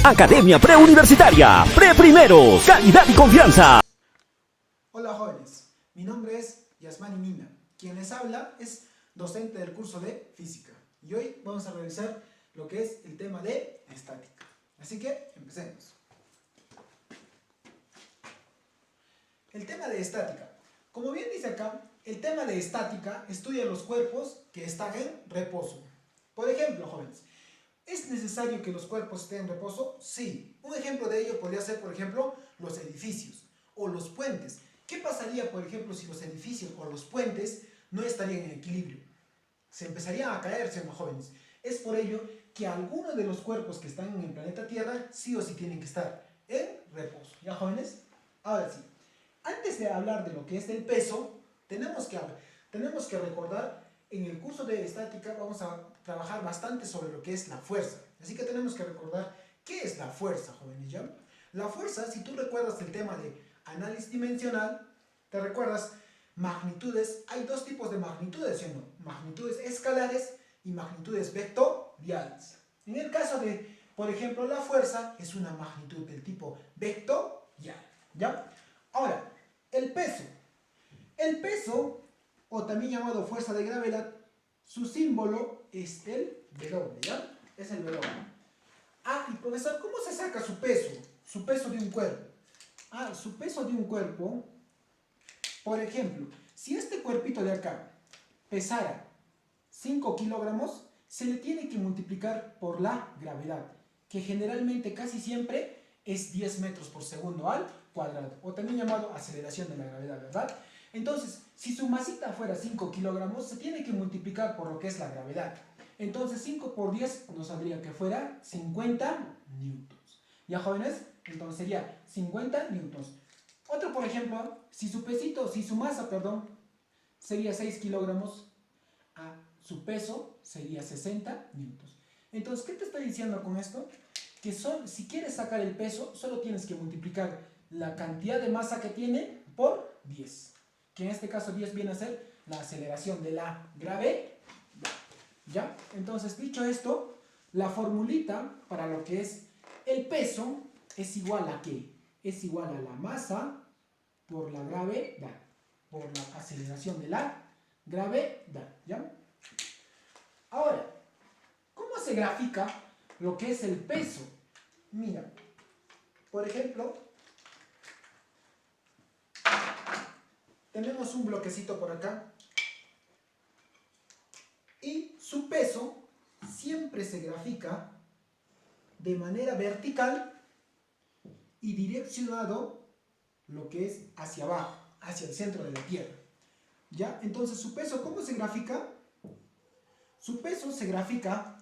Academia Preuniversitaria. Pre-primeros. Calidad y confianza. Hola jóvenes, mi nombre es Yasmani Mina. Quien les habla es docente del curso de Física. Y hoy vamos a revisar lo que es el tema de estática. Así que empecemos. El tema de estática. Como bien dice acá, el tema de estática estudia los cuerpos que están en reposo. Por ejemplo, jóvenes, ¿es necesario que los cuerpos estén en reposo? Sí. Un ejemplo de ello podría ser, por ejemplo, los edificios o los puentes. ¿Qué pasaría, por ejemplo, si los edificios o los puentes no estarían en equilibrio? Se empezarían a caerse, ¿no, jóvenes? Es por ello que algunos de los cuerpos que están en el planeta Tierra sí o sí tienen que estar en reposo. ¿Ya, jóvenes? Ahora sí, antes de hablar de lo que es el peso, tenemos que recordar, en el curso de estática vamos a trabajar bastante sobre lo que es la fuerza. Así que tenemos que recordar qué es la fuerza, jóvenes, ¿ya? La fuerza, si tú recuerdas el tema de análisis dimensional, te recuerdas magnitudes. Hay dos tipos de magnitudes, ¿sí o no? Magnitudes escalares y magnitudes vectoriales. En el caso de, por ejemplo, la fuerza es una magnitud del tipo vectorial, ¿ya? Ahora, el peso. El peso, o también llamado fuerza de gravedad, su símbolo es el W, ¿ya? Es el W. Ah, y profesor, ¿cómo se saca su peso? Su peso de un cuerpo. Ah, su peso de un cuerpo, por ejemplo, si este cuerpito de acá pesara 5 kilogramos, se le tiene que multiplicar por la gravedad, que generalmente casi siempre es 10 metros por segundo al cuadrado, o también llamado aceleración de la gravedad, ¿verdad? Entonces, si su masita fuera 5 kilogramos, se tiene que multiplicar por lo que es la gravedad. Entonces, 5 por 10 nos saldría que fuera 50 newtons. ¿Ya, jóvenes? Entonces sería 50 newtons. Otro, por ejemplo, si su masa, perdón, sería 6 kilogramos, su peso sería 60 newtons. Entonces, ¿qué te estoy diciendo con esto? Que si quieres sacar el peso, solo tienes que multiplicar la cantidad de masa que tiene por 10. Que en este caso 10 viene a ser la aceleración de la gravedad. ¿Ya? Entonces, dicho esto, la formulita para lo que es el peso es igual a ¿qué? Es igual a la masa por la gravedad, por la aceleración de la gravedad, ¿ya? Ahora, ¿cómo se grafica lo que es el peso? Mira, por ejemplo, tenemos un bloquecito por acá y su peso siempre se grafica de manera vertical y direccionado lo que es hacia abajo, hacia el centro de la Tierra. ¿Ya? Entonces, su peso, ¿cómo se grafica? Su peso se grafica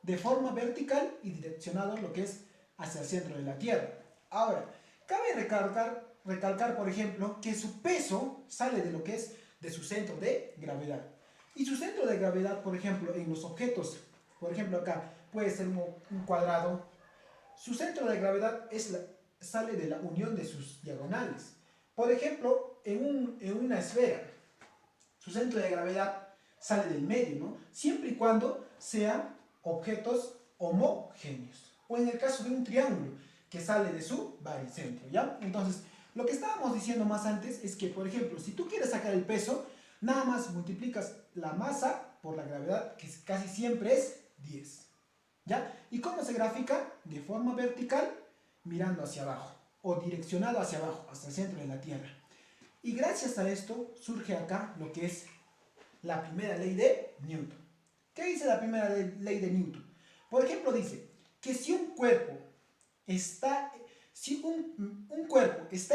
de forma vertical y direccionado lo que es hacia el centro de la Tierra. Ahora, cabe recalcar, por ejemplo, que su peso sale de lo que es de su centro de gravedad. Y su centro de gravedad, por ejemplo, en los objetos, por ejemplo acá, puede ser un cuadrado. Su centro de gravedad sale de la unión de sus diagonales. Por ejemplo, en una esfera, su centro de gravedad sale del medio, ¿no? Siempre y cuando sean objetos homogéneos. O en el caso de un triángulo, que sale de su baricentro, ¿ya? Entonces, lo que estábamos diciendo más antes es que, por ejemplo, si tú quieres sacar el peso, nada más multiplicas la masa por la gravedad, que casi siempre es 10. ¿Ya? ¿Y cómo se grafica? De forma vertical, mirando hacia abajo, o direccionado hacia abajo, hasta el centro de la Tierra. Y gracias a esto surge acá lo que es la primera ley de Newton. ¿Qué dice la primera ley de Newton? Por ejemplo, dice que si un cuerpo está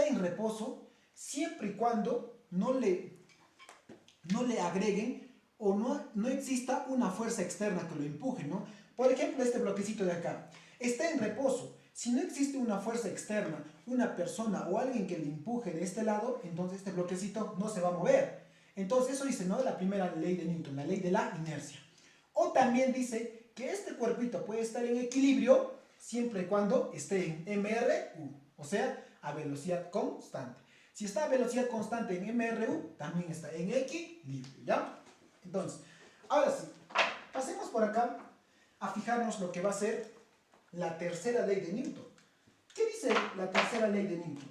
en reposo, siempre y cuando no le agreguen o no exista una fuerza externa que lo empuje, ¿no? Por ejemplo, este bloquecito de acá está en reposo. Si no existe una fuerza externa, una persona o alguien que le empuje de este lado, entonces este bloquecito no se va a mover. Entonces eso dice, ¿no? La primera ley de Newton, la ley de la inercia. O también dice que este cuerpito puede estar en equilibrio siempre y cuando esté en MRU, o sea, a velocidad constante. Si está a velocidad constante en MRU, también está en equilibrio, ¿ya? Entonces, ahora sí, pasemos por acá a fijarnos lo que va a ser la tercera ley de Newton. ¿Qué dice la tercera ley de Newton?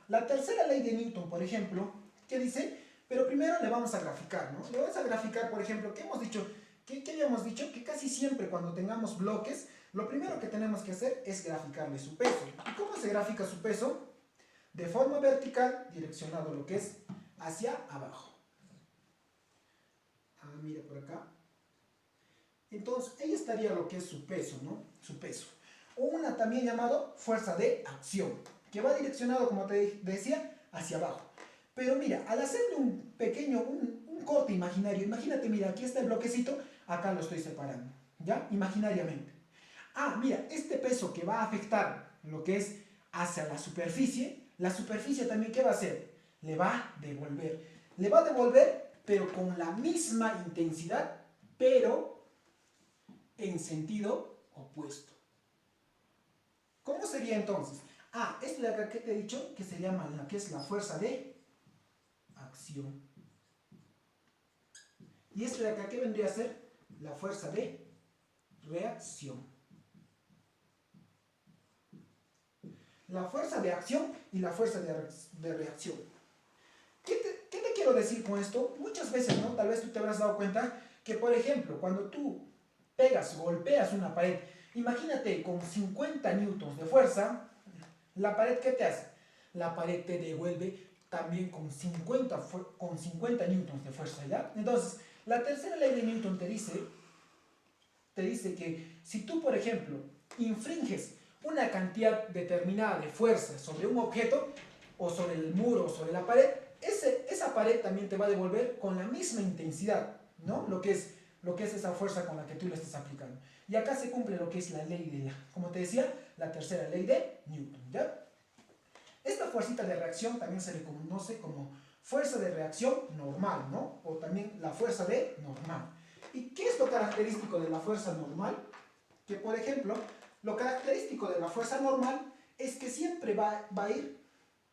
La tercera ley de Newton, por ejemplo, ¿qué dice? Pero primero le vamos a graficar, ¿no? Le vamos a graficar, por ejemplo, ¿qué hemos dicho? ¿Qué habíamos dicho? Que casi siempre cuando tengamos bloques, lo primero que tenemos que hacer es graficarle su peso. ¿Y cómo se grafica su peso? De forma vertical, direccionado lo que es hacia abajo. Mira por acá. Entonces, ahí estaría lo que es su peso, ¿no? Su peso. O una también llamado fuerza de acción, que va direccionado, como te decía, hacia abajo. Pero mira, al hacerle un pequeño, un corte imaginario, imagínate, mira, aquí está el bloquecito, acá lo estoy separando, ¿ya? Imaginariamente. Mira, este peso que va a afectar lo que es hacia la superficie también, ¿qué va a hacer? Le va a devolver. Le va a devolver, pero con la misma intensidad, pero en sentido opuesto. ¿Cómo sería entonces? Esto de acá que te he dicho, que se llama la que es la fuerza de acción. Y esto de acá, ¿qué vendría a ser? La fuerza de reacción. La fuerza de acción y la fuerza de reacción. ¿Qué te quiero decir con esto? Muchas veces, ¿no? Tal vez tú te habrás dado cuenta que, por ejemplo, cuando tú golpeas una pared, imagínate con 50 newtons de fuerza, la pared, ¿qué te hace? La pared te devuelve también con 50 newtons de fuerza, ¿ya? Entonces, la tercera ley de Newton te dice que si tú, por ejemplo, infringes una cantidad determinada de fuerza sobre un objeto, o sobre el muro, o sobre la pared, esa pared también te va a devolver con la misma intensidad, ¿no? Lo que es esa fuerza con la que tú le estás aplicando. Y acá se cumple lo que es la ley de como te decía, la tercera ley de Newton, ¿ya? Esta fuercita de reacción también se le conoce como fuerza de reacción normal, ¿no? O también la fuerza de normal. ¿Y qué es lo característico de la fuerza normal? Que, por ejemplo, lo característico de la fuerza normal es que siempre va a ir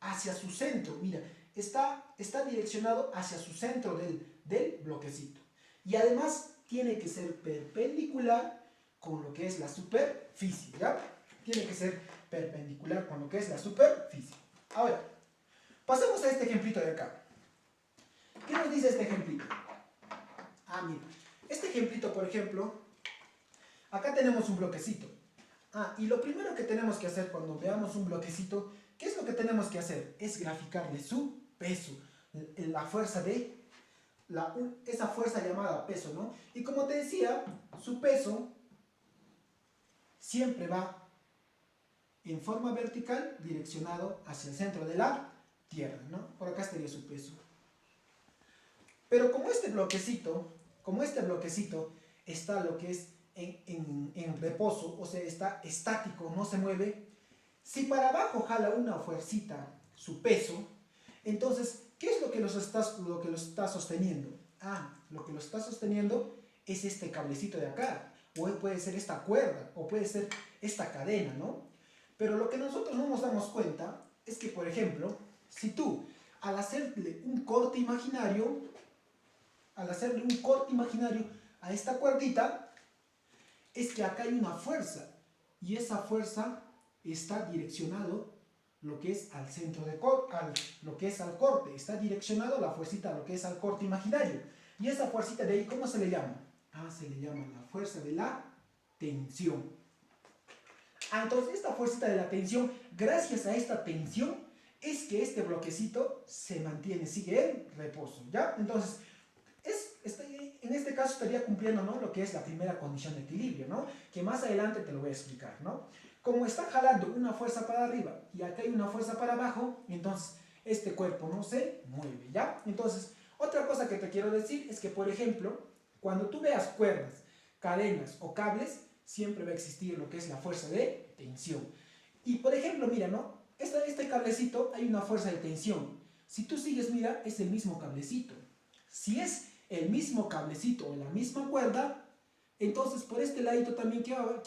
hacia su centro. Mira, está direccionado hacia su centro del bloquecito. Y además tiene que ser perpendicular con lo que es la superficie, ¿ya? Tiene que ser perpendicular con lo que es la superficie. Ahora, pasemos a este ejemplito de acá. ¿Qué nos dice este ejemplito? Mira, este ejemplito, por ejemplo, acá tenemos un bloquecito. Y lo primero que tenemos que hacer cuando veamos un bloquecito, ¿qué es lo que tenemos que hacer? Es graficarle su peso, la fuerza esa fuerza llamada peso, ¿no? Y como te decía, su peso siempre va en forma vertical, direccionado hacia el centro de la Tierra, ¿no? Por acá estaría su peso. Pero como este bloquecito está lo que es en reposo, o sea, está estático, no se mueve, si para abajo jala una fuercita su peso, entonces, ¿qué es lo que lo está sosteniendo? Lo que lo está sosteniendo es este cablecito de acá, o puede ser esta cuerda, o puede ser esta cadena, ¿no? Pero lo que nosotros no nos damos cuenta es que, por ejemplo, si tú, al hacerle un corte imaginario a esta cuerdita, es que acá hay una fuerza, y esa fuerza está direccionado lo que es al centro de lo que es al corte, está direccionado la fuercita a lo que es al corte imaginario. Y esa fuercita de ahí, ¿cómo se le llama? Se le llama la fuerza de la tensión. Entonces esta fuercita de la tensión, gracias a esta tensión, es que este bloquecito se mantiene, sigue en reposo, ¿ya? Entonces, en este caso estaría cumpliendo, ¿no?, lo que es la primera condición de equilibrio, ¿no? Que más adelante te lo voy a explicar, ¿no? Como está jalando una fuerza para arriba y acá hay una fuerza para abajo, entonces este cuerpo no se mueve, ¿ya? Entonces, otra cosa que te quiero decir es que, por ejemplo, cuando tú veas cuerdas, cadenas o cables, siempre va a existir lo que es la fuerza de tensión. Y, por ejemplo, mira, ¿no? Este cablecito hay una fuerza de tensión. Si tú sigues, mira, es el mismo cablecito. Si es el mismo cablecito o la misma cuerda, entonces por este ladito también, ¿qué habrá?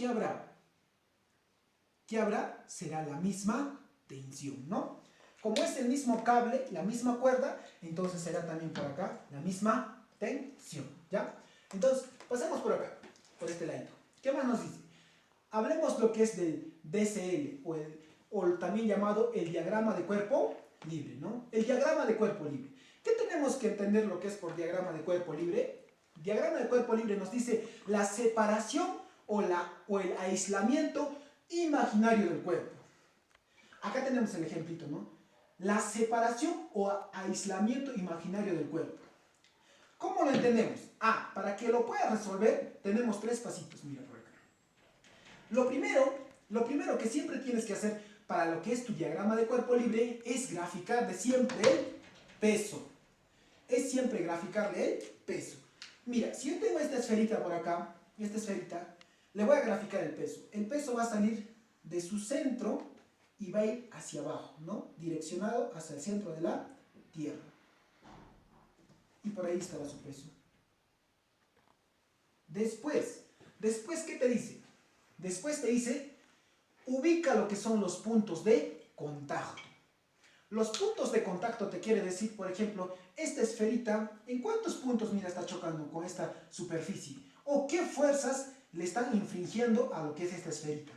¿Qué habrá? Será la misma tensión, ¿no? Como es el mismo cable, la misma cuerda, entonces será también por acá la misma tensión, ¿ya? Entonces, pasemos por acá, por este ladito. ¿Qué más nos dice? hablemos lo que es del DCL, o también llamado el diagrama de cuerpo libre, ¿no? El diagrama de cuerpo libre. ¿Qué tenemos que entender lo que es por diagrama de cuerpo libre? Diagrama de cuerpo libre nos dice la separación o el aislamiento imaginario del cuerpo. Acá tenemos el ejemplito, ¿no? La separación o aislamiento imaginario del cuerpo. ¿Cómo lo entendemos? Para que lo puedas resolver, tenemos 3 pasitos, mira por acá. Lo primero que siempre tienes que hacer para lo que es tu diagrama de cuerpo libre es graficar de siempre el peso. Es siempre graficarle el peso. Mira, si yo tengo esta esferita por acá, esta esferita, le voy a graficar el peso. El peso va a salir de su centro y va a ir hacia abajo, ¿no? Direccionado hacia el centro de la Tierra. Y por ahí estará su peso. Después, ¿qué te dice? Después te dice, ubica lo que son los puntos de contacto. Los puntos de contacto te quiere decir, por ejemplo, esta esferita, ¿en cuántos puntos, mira, está chocando con esta superficie? ¿O qué fuerzas le están infringiendo a lo que es esta esferita?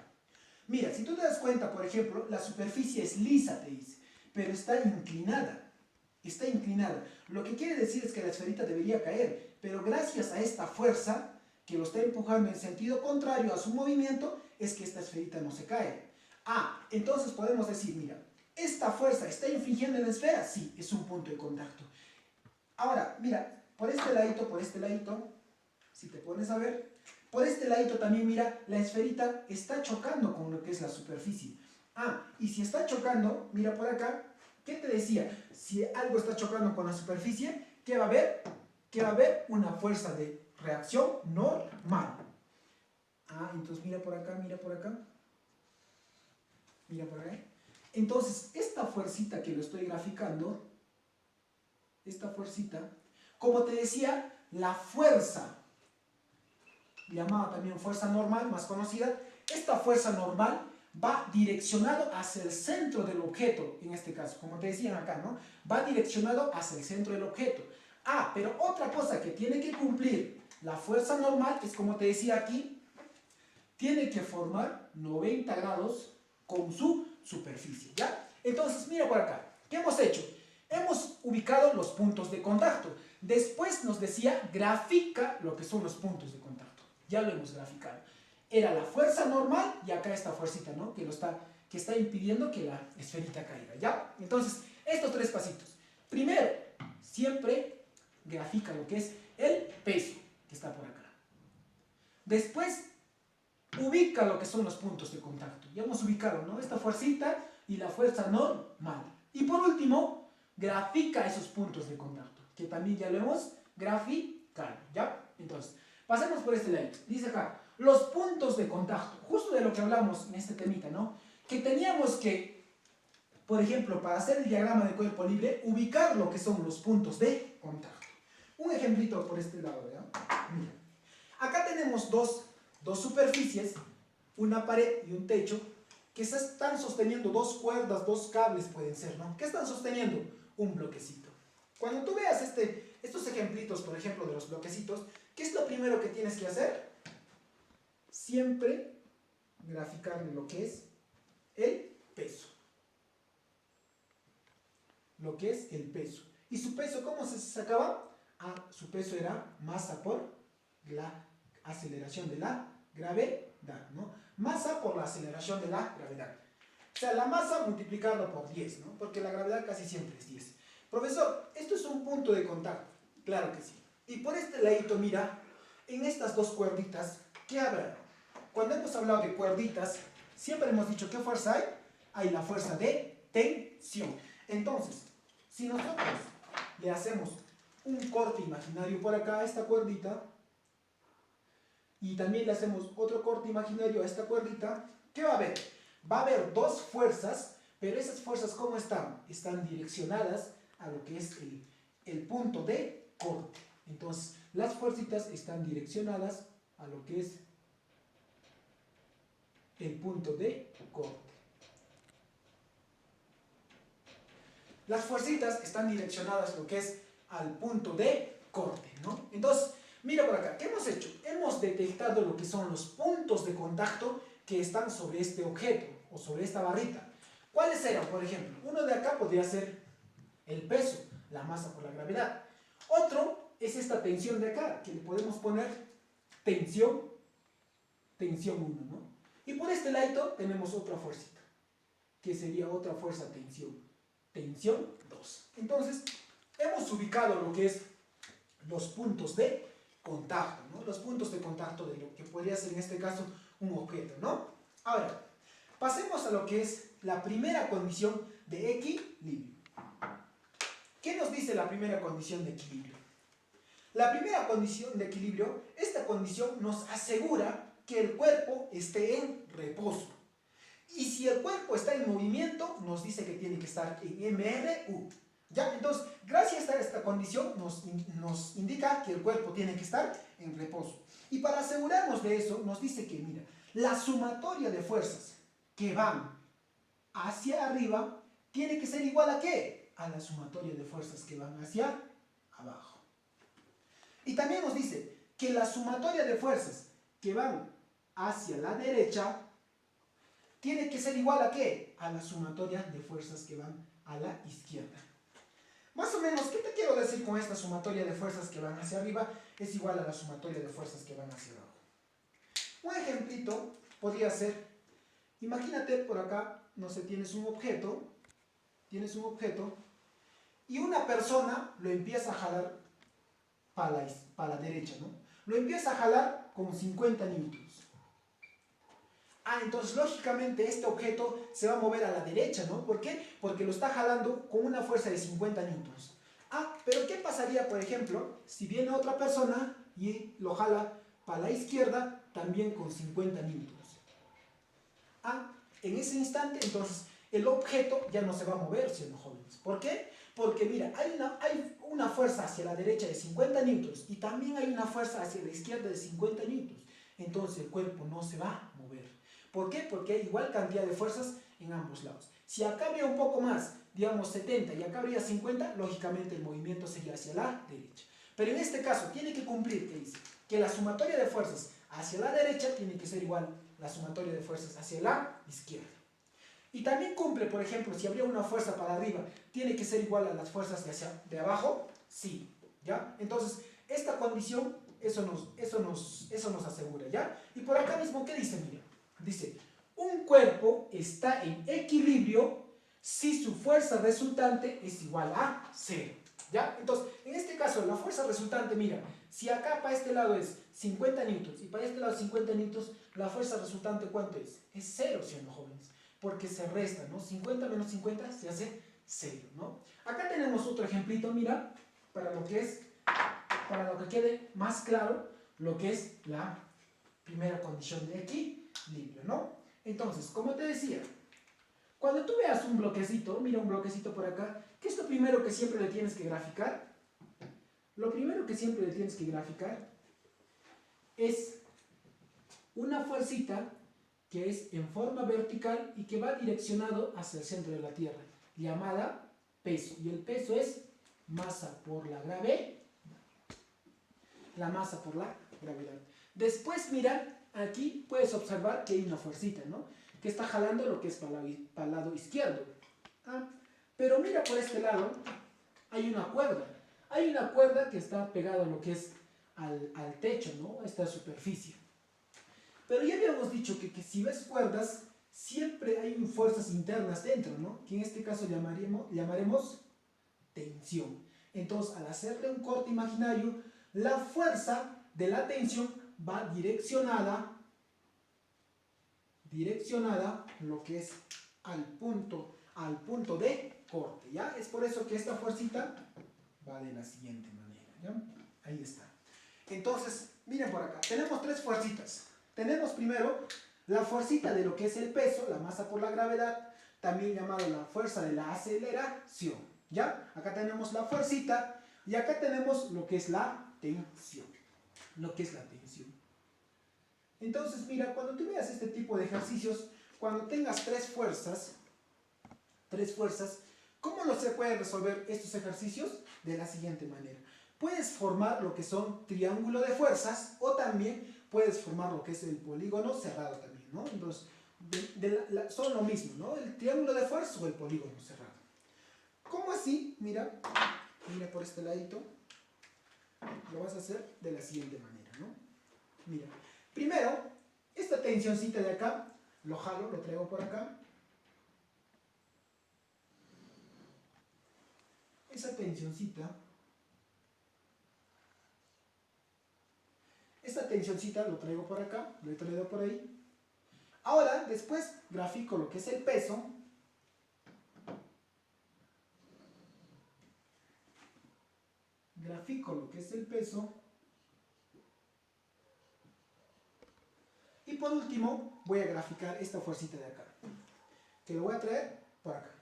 Mira, si tú te das cuenta, por ejemplo, la superficie es lisa, te dice, pero está inclinada. Está inclinada. Lo que quiere decir es que la esferita debería caer, pero gracias a esta fuerza que lo está empujando en sentido contrario a su movimiento, es que esta esferita no se cae. Entonces podemos decir, mira, ¿esta fuerza está infringiendo en la esfera? Sí, es un punto de contacto. Ahora, mira, por este ladito, si te pones a ver, por este ladito también, mira, la esferita está chocando con lo que es la superficie. Y si está chocando, mira por acá, ¿qué te decía? Si algo está chocando con la superficie, ¿qué va a haber? Que va a haber una fuerza de reacción normal. Entonces mira por acá, mira por acá. Mira por acá. Entonces, esta fuercita que lo estoy graficando, esta fuercita, como te decía, la fuerza, llamada también fuerza normal, más conocida, esta fuerza normal va direccionado hacia el centro del objeto, en este caso, como te decían acá, ¿no? Va direccionado hacia el centro del objeto. Pero otra cosa que tiene que cumplir la fuerza normal es, como te decía aquí, tiene que formar 90 grados con su superficie, ¿ya? Entonces, mira por acá, ¿qué hemos hecho? Hemos ubicado los puntos de contacto. Después nos decía, grafica lo que son los puntos de contacto. Ya lo hemos graficado. Era la fuerza normal y acá esta fuercita, ¿no? Que está impidiendo que la esferita caiga, ¿ya? Entonces, estos 3 pasitos. Primero, siempre grafica lo que es el peso que está por acá. Después, ubica lo que son los puntos de contacto. Ya hemos ubicado, ¿no? Esta fuercita y la fuerza normal. Y por último, grafica esos puntos de contacto, que también ya lo hemos graficado, ¿ya? Entonces, pasemos por este lado. Dice acá, los puntos de contacto, justo de lo que hablamos en este temita, ¿no? Que teníamos que, por ejemplo, para hacer el diagrama de cuerpo libre, ubicar lo que son los puntos de contacto. Un ejemplito por este lado, ¿ya? Mira, acá tenemos dos superficies, una pared y un techo, que se están sosteniendo 2 cuerdas, 2 cables pueden ser, ¿no? ¿Qué están sosteniendo? Un bloquecito. Cuando tú veas estos ejemplitos, por ejemplo, de los bloquecitos, ¿qué es lo primero que tienes que hacer? Siempre graficarle lo que es el peso. Lo que es el peso. ¿Y su peso cómo se sacaba? Su peso era masa por la aceleración de la gravedad, ¿no? Masa por la aceleración de la gravedad. O sea, la masa multiplicada por 10, ¿no? Porque la gravedad casi siempre es 10. Profesor, esto es un punto de contacto. Claro que sí. Y por este ladito, mira, en estas 2 cuerditas, ¿qué habrá? Cuando hemos hablado de cuerditas, siempre hemos dicho, ¿qué fuerza hay? Hay la fuerza de tensión. Entonces, si nosotros le hacemos un corte imaginario por acá a esta cuerdita, y también le hacemos otro corte imaginario a esta cuerdita, ¿qué va a haber? Va a haber 2 fuerzas, pero esas fuerzas, ¿cómo están? Están direccionadas a lo que es el punto de corte. Entonces, las fuercitas están direccionadas a lo que es el punto de corte. Las fuercitas están direccionadas a lo que es al punto de corte, ¿no? Entonces, mira por acá, ¿qué hemos hecho? Hemos detectado lo que son los puntos de contacto que están sobre este objeto o sobre esta barrita. ¿Cuáles eran? Por ejemplo, uno de acá podría ser el peso, la masa por la gravedad. Otro es esta tensión de acá, que le podemos poner tensión 1, ¿no? Y por este lado tenemos otra fuercita, que sería otra fuerza tensión 2. Entonces, hemos ubicado lo que es los puntos de contacto, ¿no? Los puntos de contacto de lo que podría ser en este caso un objeto, ¿no? Ahora, pasemos a lo que es la primera condición de equilibrio. ¿Qué nos dice la primera condición de equilibrio? La primera condición de equilibrio, esta condición nos asegura que el cuerpo esté en reposo. Y si el cuerpo está en movimiento, nos dice que tiene que estar en MRU. ¿Ya? Entonces, gracias a esta condición nos indica que el cuerpo tiene que estar en reposo. Y para asegurarnos de eso, nos dice que, mira, la sumatoria de fuerzas que van hacia arriba tiene que ser igual a ¿qué? A la sumatoria de fuerzas que van hacia abajo. Y también nos dice que la sumatoria de fuerzas que van hacia la derecha tiene que ser igual a ¿qué? A la sumatoria de fuerzas que van a la izquierda. Más o menos, ¿qué te quiero decir con esta sumatoria de fuerzas que van hacia arriba? Es igual a la sumatoria de fuerzas que van hacia abajo. Un ejemplito podría ser, imagínate por acá, no sé, tienes un objeto y una persona lo empieza a jalar para la derecha, ¿no? Lo empieza a jalar con 50 newtons. Entonces lógicamente este objeto se va a mover a la derecha, ¿no? ¿Por qué? Porque lo está jalando con una fuerza de 50 newtons. Pero ¿qué pasaría, por ejemplo, si viene otra persona y lo jala para la izquierda también con 50 newtons? En ese instante, entonces, el objeto ya no se va a mover, siendo jóvenes. ¿Por qué? Porque mira, hay una fuerza hacia la derecha de 50 newtons y también hay una fuerza hacia la izquierda de 50 newtons. Entonces el cuerpo no se va a mover. ¿Por qué? Porque hay igual cantidad de fuerzas en ambos lados. Si acá habría un poco más, digamos 70, y acá habría 50, lógicamente el movimiento sería hacia la derecha. Pero en este caso tiene que cumplir, ¿qué dice? Que la sumatoria de fuerzas hacia la derecha tiene que ser igual a la sumatoria de fuerzas hacia la izquierda. Y también cumple, por ejemplo, si habría una fuerza para arriba, ¿tiene que ser igual a las fuerzas de abajo? Sí, ¿ya? Entonces, esta condición, eso nos asegura, ¿ya? Y por acá mismo, ¿qué dice? Mira, dice, un cuerpo está en equilibrio si su fuerza resultante es igual a 0, ¿ya? Entonces, en este caso, la fuerza resultante, mira, si acá para este lado es 50 newtons y para este lado 50 newtons, la fuerza resultante, ¿cuánto es? Es 0, siendo jóvenes, porque se resta, ¿no? 50 menos 50 se hace 0, ¿no? Acá tenemos otro ejemplito, mira, para lo que quede más claro lo que es la primera condición de equilibrio, ¿no? Entonces, como te decía, cuando tú veas un bloquecito, mira un bloquecito por acá, ¿qué es lo primero que siempre le tienes que graficar? Lo primero que siempre le tienes que graficar es una fuercita que es en forma vertical y que va direccionado hacia el centro de la Tierra, llamada peso. Y el peso es masa por la gravedad. La masa por la gravedad. Después, mira, aquí puedes observar que hay una fuercita, ¿no? Que está jalando lo que es para el lado izquierdo. Pero mira por este lado, hay una cuerda. Hay una cuerda que está pegada a lo que es al techo, ¿no? A esta superficie. Pero ya habíamos dicho que si ves cuerdas, siempre hay fuerzas internas dentro, ¿no? Que en este caso llamaremos tensión. Entonces, al hacerle un corte imaginario, la fuerza de la tensión va direccionada lo que es al punto de corte, ¿ya? Es por eso que esta fuercita va de la siguiente manera, ¿ya? Ahí está. Entonces, miren por acá, tenemos tres fuercitas. Tenemos primero la fuercita de lo que es el peso, la masa por la gravedad, también llamada la fuerza de la aceleración, ¿ya? Acá tenemos la fuercita y acá tenemos lo que es la tensión. Entonces, mira, cuando tú veas este tipo de ejercicios, cuando tengas tres fuerzas, ¿cómo se pueden resolver estos ejercicios? De la siguiente manera. Puedes formar lo que son triángulo de fuerzas o también puedes formar lo que es el polígono cerrado también. ¿no? Entonces, son lo mismo, ¿no? El triángulo de fuerzas o el polígono cerrado. ¿Cómo así? Mira por este ladito. Lo vas a hacer de la siguiente manera, ¿no? Mira, primero, esta tensioncita de acá, lo jalo, lo traigo por acá. Esa tensioncita, lo traigo por acá, lo he traído por ahí. Ahora, después grafico lo que es el peso. Y por último, voy a graficar esta fuercita de acá, que lo voy a traer por acá.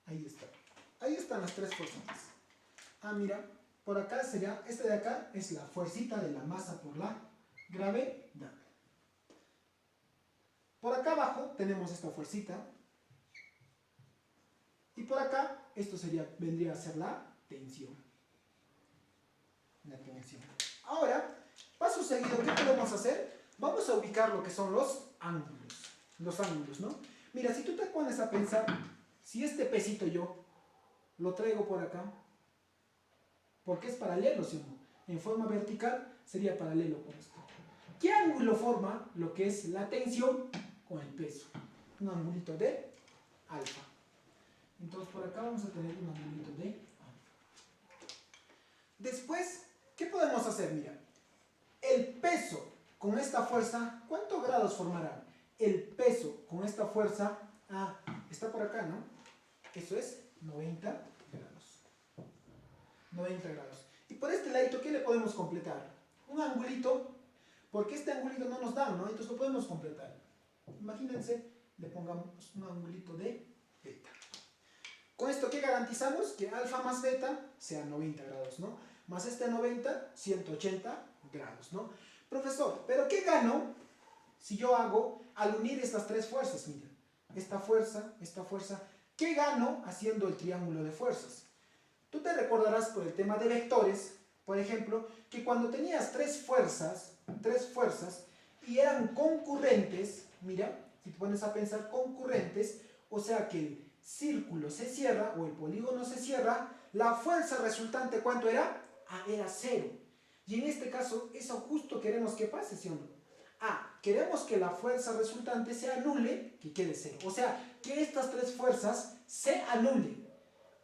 Ahí está. Ahí están las tres fuercitas. Ah, mira, por acá sería, esta de acá es la fuercita de la masa por la gravedad. Por acá abajo tenemos esta fuercita. Y por acá, esto vendría a ser la tensión. Ahora, paso seguido, ¿qué podemos hacer? Vamos a ubicar lo que son los ángulos. Los ángulos, ¿no? Mira, si tú te pones a pensar, si este pesito yo lo traigo por acá, porque es paralelo, ¿sí o no? En forma vertical sería paralelo con esto. ¿Qué ángulo forma lo que es la tensión con el peso? Un angulito de alfa. Entonces por acá vamos a tener un angulito de alfa. Después, ¿qué podemos hacer? Mira, el peso con esta fuerza, ¿cuántos grados formará? El peso con esta fuerza, está por acá, ¿no? Eso es 90 grados. 90 grados. Y por este ladito, ¿qué le podemos completar? Un angulito, porque este angulito no nos da, ¿no? Entonces lo podemos completar. Imagínense, le pongamos un angulito de beta. Con esto, ¿qué garantizamos? Que alfa más beta sea 90 grados, ¿no? Más este 90, 180 grados, ¿no? Profesor, ¿pero qué gano si yo hago, al unir estas tres fuerzas? Mira, esta fuerza, ¿qué gano haciendo el triángulo de fuerzas? Tú te recordarás por el tema de vectores, por ejemplo, que cuando tenías tres fuerzas y eran concurrentes, mira, si te pones a pensar concurrentes, o sea que el círculo se cierra o el polígono se cierra, la fuerza resultante, ¿cuánto era? Era 0. Y en este caso, eso justo queremos que pase, ¿sí o no? Queremos que la fuerza resultante se anule, que quede 0. O sea, que estas tres fuerzas se anulen.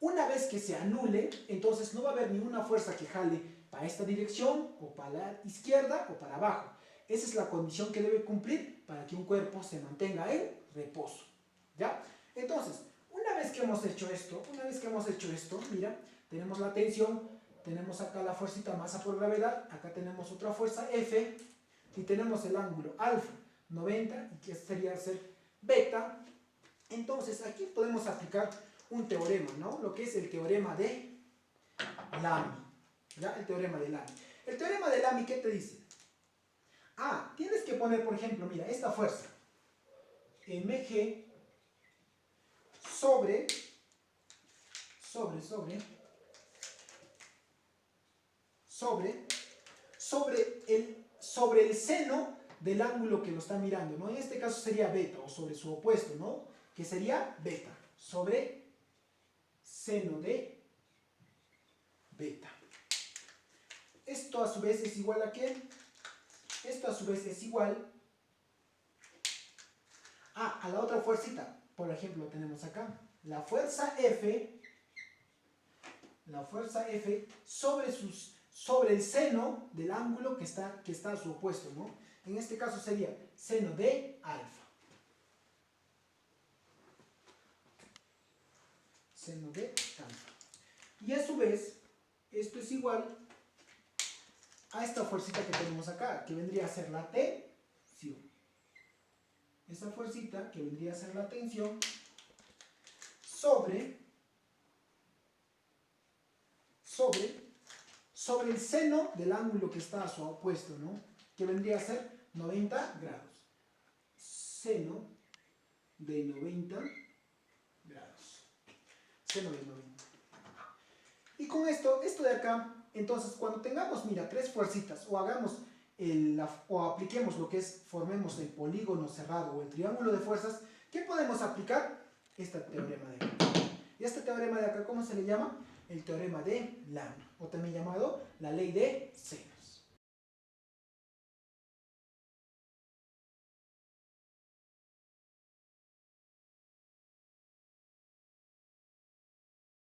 Una vez que se anule, entonces no va a haber ninguna fuerza que jale para esta dirección, o para la izquierda, o para abajo. Esa es la condición que debe cumplir para que un cuerpo se mantenga en reposo. ¿Ya? Entonces, una vez que hemos hecho esto, mira, tenemos la tensión, tenemos acá la fuercita masa por gravedad, acá tenemos otra fuerza F, y tenemos el ángulo alfa, 90, y que sería ser beta. Entonces, aquí podemos aplicar un teorema, ¿no? Lo que es el teorema de Lamy. ¿Ya? El teorema de Lamy. El teorema de Lamy, ¿qué te dice? Tienes que poner, por ejemplo, mira, esta fuerza, mg sobre el seno del ángulo que lo está mirando, ¿no? En este caso sería beta, o sobre su opuesto, ¿no? Que sería beta, sobre seno de beta. Esto a su vez es igual a ¿qué? Esto a su vez es igual a la otra fuercita. Por ejemplo, tenemos acá la fuerza F sobre el seno del ángulo que está a su opuesto, ¿no? En este caso sería seno de alfa. Seno de alfa. Y a su vez, esto es igual a esta fuercita que tenemos acá, que vendría a ser la tensión. Esa fuercita que vendría a ser la tensión sobre el seno del ángulo que está a su opuesto, ¿no? Que vendría a ser 90 grados. Seno de 90 grados. Seno de 90. Y con esto de acá, entonces cuando tengamos, mira, tres fuercitas o hagamos o apliquemos lo que es, formemos el polígono cerrado o el triángulo de fuerzas, ¿qué podemos aplicar? Este teorema de acá. Y este teorema de acá, ¿cómo se le llama? El teorema de Lamb, o también llamado la ley de seno.